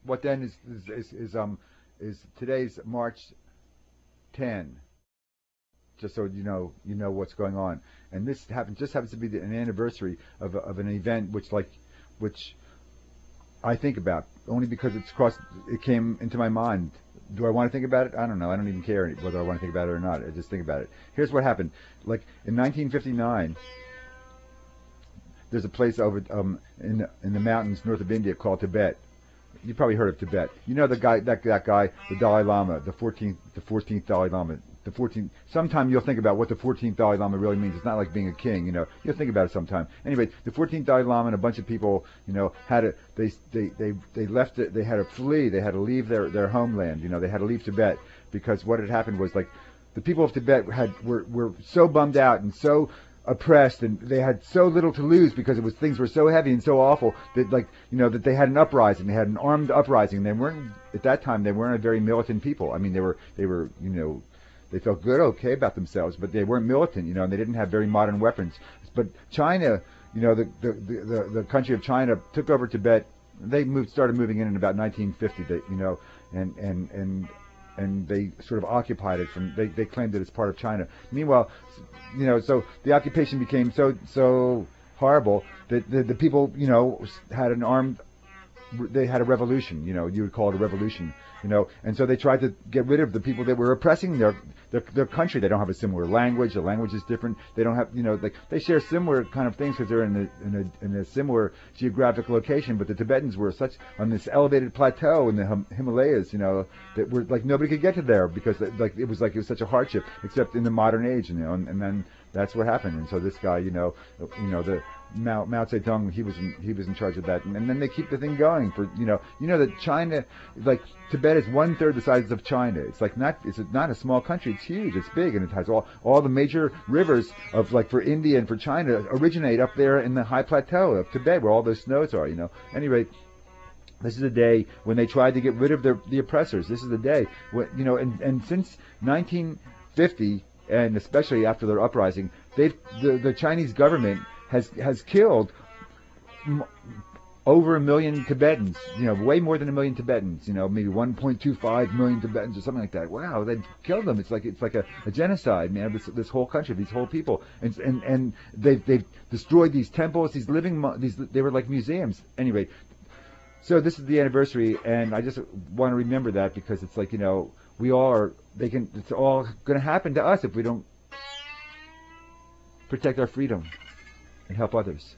What then is today's March 10. Just so you know what's going on. And this happens to be an anniversary of an event which I think about only because it came into my mind. Do I want to think about it? I don't know. I don't even care whether I want to think about it or not. I just think about it. Here's what happened. Like in 1959, there's a place over in the mountains north of India called Tibet. You probably heard of Tibet. You know the guy, that guy, the Dalai Lama, the 14th Dalai Lama. Sometime you'll think about what the 14th Dalai Lama really means. It's not like being a king, You'll think about it sometime. Anyway, the 14th Dalai Lama and a bunch of people, they left it. They had to flee. They had to leave their homeland. They had to leave Tibet because what had happened was like the people of Tibet were so bummed out and so oppressed, and they had so little to lose because things were so heavy and so awful that that they had an uprising. They had an armed uprising. They weren't at that time. They weren't a very militant people. I mean, they were they felt good, okay about themselves, but they weren't militant, and they didn't have very modern weapons. But China, the country of China took over Tibet. They started moving in about 1950, and they sort of occupied it they claimed it as part of China. Meanwhile, so the occupation became so horrible that the people, had they had a revolution, you would call it a revolution, and so they tried to get rid of the people that were oppressing their country. They don't have a similar language. The language is different. They don't have, they share similar kind of things because they're in a similar geographic location. But the Tibetans were on this elevated plateau in the Himalayas, that were like nobody could get to there because it was such a hardship. Except in the modern age, and then that's what happened. And so this guy, the Mao Zedong, he was in charge of that, and then they keep the thing going for that China, Tibet is 1/3 the size of China. It's not a small country. It's huge. It's big, and it has all the major rivers of for India and for China originate up there in the high plateau of Tibet where all those snows are. Anyway. This is a day when they tried to get rid of the oppressors. This is the day when, and since 1950, and especially after their uprising, the Chinese government has killed over 1 million Tibetans, way more than 1 million Tibetans, maybe 1.25 million Tibetans or something like that. Wow, they killed them. It's like a genocide, man. This whole country, these whole people, and they've destroyed these temples, they were like museums. Anyway, so this is the anniversary, and I just want to remember that because it's it's all going to happen to us if we don't protect our freedom and help others.